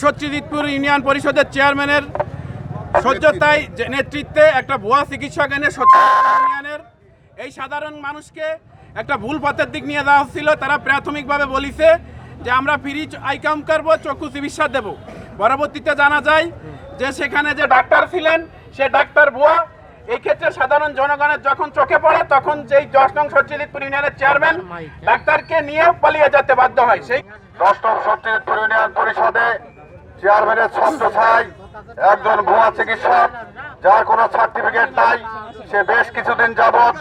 সত্যজিৎপুর union পরিষদের চেয়ারম্যানের সহ্যতায় নেতৃত্বে একটা ভুয়া চিকিৎসক এনে সত্যজিৎপুর ইউনিয়নের এই সাধারণ মানুষকে একটা ভুল পথের দিক নিয়ে দেওয়া হচ্ছিল। তারা প্রাথমিকভাবে বলিছে যে আমরা ফ্রি আইকাম করবো, চক্ষু চিকিৎসা দেব। পরবর্তীতে জানা যায় যে সেখানে যে ডাক্তার ছিলেন সে ডাক্তার ভুয়া। এই ক্ষেত্রে সাধারণ জনগণের যখন চোখে পড়ে তখন যেই 10 নং সত্যজিৎপুর ইউনিয়নের চেয়ারম্যান ডাক্তারকে নিয়ে পালিয়ে যেতে বাধ্য হয়। সেই 10 নং সত্যজিৎপুর ইউনিয়ন পরিষদে চেয়ারম্যানের ছত্রছায়ায় একজন ভুয়া চিকিৎসক, যার কোনো সার্টিফিকেট নাই, সে বেশ কিছুদিন যাবৎ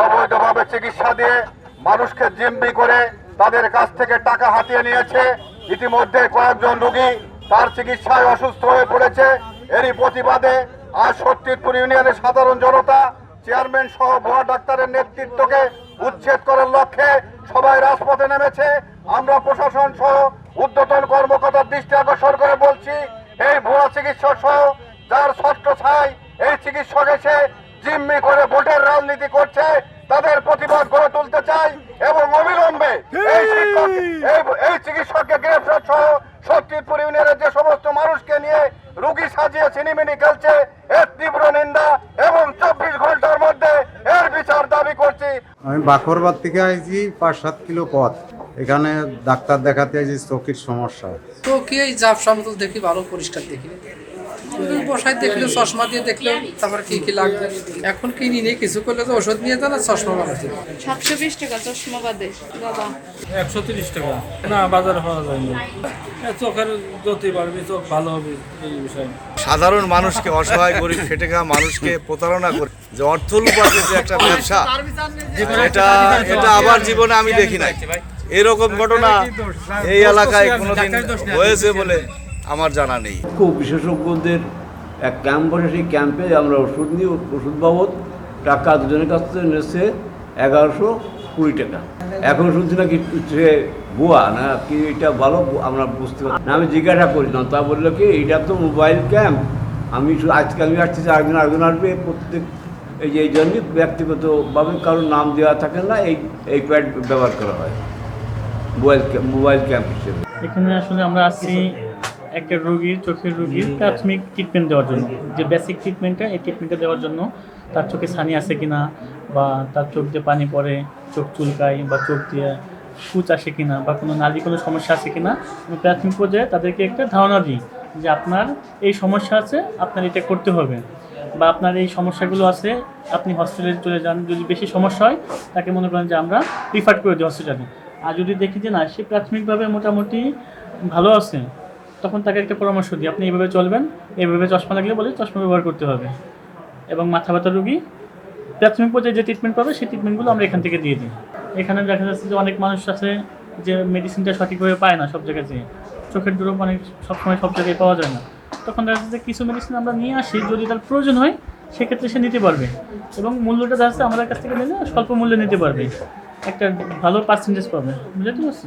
অবৈধভাবে চিকিৎসা দিয়ে মানুষকে জিম্মি করে তাদের কাছ থেকে টাকা হাতিয়ে নিয়েছে। ইতিমধ্যে কয়েকজন রোগী তার চিকিৎসায় অসুস্থ হয়ে পড়েছে। এরই প্রতিবাদে আজ সত্যজিৎপুর ইউনিয়নের সাধারণ জনতা চেয়ারম্যান সহ ভুয়া ডাক্তারের নেতৃত্বকে উচ্ছেদ করার লক্ষ্যে সবাই রাজপথে নেমেছে। আমরা প্রশাসন সহ ঊর্ধ্বতন কর্মকর্তার দৃষ্টি আকর্ষণ করে বলছি, এই ভুয়া চিকিৎসক সহ যার ছত্রছায়ায় এই চিকিৎসক এসে জিম্মি করে ভোটের রাজনীতি করছে, তাদের প্রতিবাদ গড়ে তুলতে চাই এবং অবিলম্বে এই চিকিৎসককে গ্রেফতার সহ সত্যজিৎপুর ইউনিয়নের যে সমস্ত মানুষকে নিয়ে রোগী সাজিয়ে ছিনিমিনি খেলছে এর তীব্র নিন্দা এবং 24 ঘন্টার মধ্যে এর বিচার দাবি করছি। আমি বাখরবাদ থেকে আইছি 5-7 কিলো পথ। এখানে ডাক্তার দেখাতে আইছি চোখের সমস্যা। তো কি এই জাপ সমতল দেখি ভালো পরিষ্কার দেখি, বসায় দেখলে চশমা দিয়ে দেখলে তারপরে কি কি লাগবে। এখন কিনি নেই, কিছু করলে তো ওষুধ নিয়ে যান, চশমা বানাতে 720 টাকা চশমা বাদে দাদা 130 টাকা না, বাজারে পাওয়া যায় না। চোখের জ্যোতি বাড়বে, চোখ ভালো হবে, এই বিষয়। সাধারণ মানুষকে, অসহায় গরিব খেটে খাওয়া মানুষকে প্রতারণা করে যে অর্থ লুপাতে যে একটা ব্যবসা, এটা আবার জীবনে আমি দেখি নাই। এরকম ঘটনা এই এলাকায় কোনোদিন হয়েছে বলে আমার জানা নেই। খুব বিশেষজ্ঞদের এক ক্যাম্প বসে, সেই ক্যাম্পে আমরা ওষুধ নিই। ওষুধ বাবদ টাকা দুজনের কাছ থেকে নিয়েছে 1120 টাকা। এখন শুনছি না কি সে ভুয়া না কি এটা ভালো, আমরা বুঝতে পারি না। আমি জিজ্ঞাসা করেছিলাম, তা বললো কি এটা তো মোবাইল ক্যাম্প। আমি আজকাল আমি আসছি, আরেকজন আসবে, প্রত্যেক এই জন্যই ব্যক্তিগতভাবে কারোর নাম দেওয়া থাকে না, এই প্যাড ব্যবহার করা হয় মোবাইল ক্যাম্প হিসেবে। এখানে আসলে আমরা আসছি একটা রোগীর, চোখের রোগীর প্রাথমিক ট্রিটমেন্ট দেওয়ার জন্য। যে বেসিক ট্রিটমেন্টটা, এই ট্রিটমেন্টটা দেওয়ার জন্য তার চোখে ছানি আছে কিনা, বা তার চোখ দিয়ে পানি পড়ে, চোখ চুলকায়, বা চোখ দিয়ে সূচ আসে কিনা, বা কোনো নালী কোনো সমস্যা আছে কিনা, আমি প্রাথমিক পর্যায়ে তাদেরকে একটা ধারণা দিই যে আপনার এই সমস্যা আছে, আপনার এটা করতে হবে, বা আপনার এই সমস্যাগুলো আছে, আপনি হসপিটালে চলে যান। যদি বেশি সমস্যা হয় তাকে মনে করেন যে আমরা রিফার করে দিই হসপিটালে। আর যদি দেখি যে না, সে প্রাথমিকভাবে মোটামুটি ভালো আছে, তখন তাকে একটা পরামর্শ দিই, আপনি এইভাবে চলবেন, এইভাবে চশমা লাগলে বলে চশমা ব্যবহার করতে হবে। এবং মাথা ব্যথা রোগী প্রাথমিক পর্যায়ে যে ট্রিটমেন্ট পাবে সেই ট্রিটমেন্টগুলো আমরা এখান থেকে দিয়ে দিই। এখানে দেখা যাচ্ছে যে অনেক মানুষ আছে যে মেডিসিনটা সঠিকভাবে পায় না সব জায়গায়, যে চোখের ড্রপ অনেক সবসময় সব জায়গায় পাওয়া যায় না। তখন দেখা যাচ্ছে যে কিছু মেডিসিন আমরা নিয়ে আসি, যদি তার প্রয়োজন হয় সেক্ষেত্রে সে নিতে পারবে, এবং মূল্যটা দেখা যাচ্ছে আমাদের কাছ থেকে নিলে স্বল্প মূল্যে নিতে পারবে, একটা ভালো পার্সেন্টেজ পাবে। বুঝতে পারছি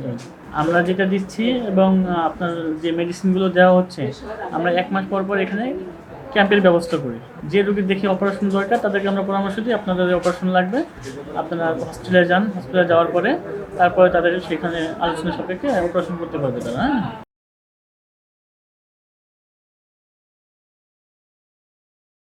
আমরা যেটা দিচ্ছি, এবং আপনার যে মেডিসিনগুলো দেওয়া হচ্ছে, আমরা 1 মাস পর পর এখানে ক্যাম্পের ব্যবস্থা করি। যে রোগীর দেখি অপারেশন দরকার তাদেরকে আমরা পরামর্শ দিই, আপনাদের অপারেশন লাগবে, আপনারা হসপিটালে যান, হসপিটালে যাওয়ার পরে তারপরে তাদের সেখানে আলোচনা সাপেক্ষে অপারেশন করতে পারবে তারা। হ্যাঁ।